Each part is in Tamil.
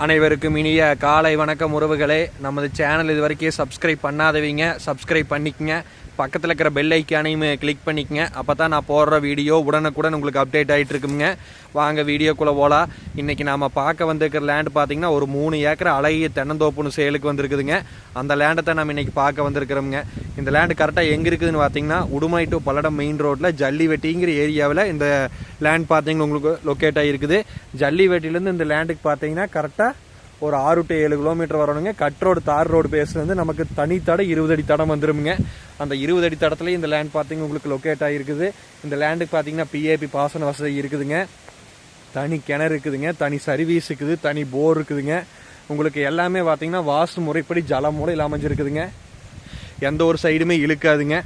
அனைவருக்கும் இனிய காலை வணக்கம் உறவுகளே. நமது சேனல் இது வரைக்கும் சப்ஸ்கிரைப் பண்ணாதவங்க சப்ஸ்கிரைப் பண்ணிக்கங்க. பக்கத்தில் இருக்கிற பெல் ஐக்கானையும் கிளிக் பண்ணிக்கங்க. அப்போ தான் நான் போடுற வீடியோ உடனுக்குடன் உங்களுக்கு அப்டேட் ஆகிட்டு இருக்குங்க. வாங்க வீடியோக்குள்ளே போகலாம். இன்றைக்கி நாம் பார்க்க வந்திருக்கிற லேண்டு பார்த்திங்கன்னா ஒரு 3 ஏக்கர் அழகிய தென்னந்தோப்புன்னு சேலுக்கு வந்திருக்குதுங்க. அந்த லேண்டை தான் நம்ம இன்றைக்கி பார்க்க வந்திருக்கிறோமுங்க. இந்த லேண்டு கரெக்டாக எங்கே இருக்குதுன்னு பார்த்தீங்கன்னா உடுமலை டு பல்லடம் மெயின் ரோட்டில் ஜல்லிவெட்டிங்கிற ஏரியாவில் இந்த லேண்ட் பார்த்தீங்கன்னா உங்களுக்கு லொக்கேட் ஆகிருக்குது. ஜல்லிவெட்டிலேருந்து இந்த லேண்டுக்கு பார்த்தீங்கன்னா கரெக்டாக ஒரு 6 to 7 கிலோமீட்டர் வரணுங்க. கட் ரோடு தார் ரோடு பேசுலேருந்து நமக்கு தனி தடை 20 அடி தடம் வந்துருமுங்க. அந்த 20 அடி தடத்துலேயும் இந்த லேண்ட் பார்த்தீங்கன்னா உங்களுக்கு லொக்கேட் ஆகிருக்குது. இந்த லேண்டுக்கு பார்த்தீங்கன்னா பிஏபி பாசன வசதி இருக்குதுங்க. தனி கிணறு இருக்குதுங்க, தனி சர்வீஸ் இருக்குது, தனி போர் இருக்குதுங்க. உங்களுக்கு எல்லாமே பார்த்தீங்கன்னா வாஸ்து முறைப்படி ஜலம் மூலையில் அமைஞ்சிருக்குதுங்க. எந்த ஒரு சைடுமே இழுக்காதுங்க.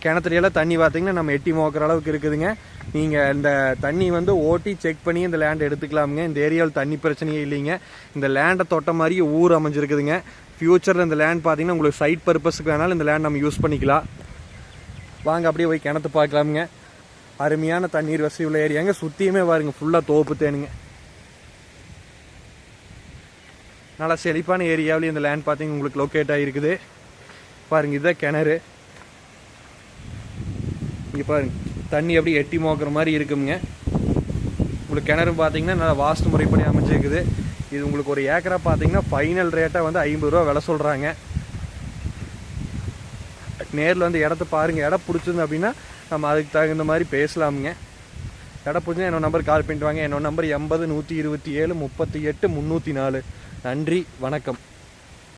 கிணத்துலையெல்லாம் தண்ணி பார்த்தீங்கன்னா நம்ம எட்டி மோக்கிற அளவுக்கு இருக்குதுங்க. நீங்கள் இந்த தண்ணி ஓட்டி செக் பண்ணி இந்த லேண்டை எடுத்துக்கலாமுங்க. இந்த ஏரியாவில் தண்ணி பிரச்சனையே இல்லைங்க. இந்த லேண்டை தொட்ட மாதிரியே ஊர் அமைஞ்சிருக்குதுங்க. ஃப்யூச்சரில் இந்த லேண்ட் பார்த்தீங்கன்னா உங்களுக்கு சைட் பர்பஸுக்கு வேணாலும் இந்த லேண்ட் நம்ம யூஸ் பண்ணிக்கலாம். வாங்க அப்படியே போய் கிணத்து பார்க்கலாமுங்க. அருமையான தண்ணீர் வசதி உள்ள ஏரியாங்க. சுற்றியுமே பாருங்க ஃபுல்லாக தோப்பு தேனுங்க. நல்லா செழிப்பான ஏரியாவிலேயும் இந்த லேண்ட் பார்த்தீங்கன்னா உங்களுக்கு லொக்கேட் ஆகிருக்குது. பாருங்க இதுதான் கிணறு. இங்கே பாருங்க தண்ணி அப்படியே எட்டி மோக்கிற மாதிரி இருக்குங்க. உங்களுக்கு கிணறு பார்த்தீங்கன்னா நல்லா வாஸ்து முறைப்படி அமைச்சிருக்குது. இது உங்களுக்கு ஒரு ஏக்கரா பார்த்தீங்கன்னா ஃபைனல் ரேட்டாக 50 ரூபா விலை சொல்கிறாங்க. நேரில் இடத்த பாருங்கள். இடம் பிடிச்சிருந்து அப்படின்னா நம்ம அதுக்கு தகுந்த மாதிரி பேசலாமுங்க. இடம் பிடிச்சா என்னோட நம்பர் கால் பண்ணிட்டு வாங்க. என்னோட நம்பர் 80 127 38 304. நன்றி, வணக்கம்.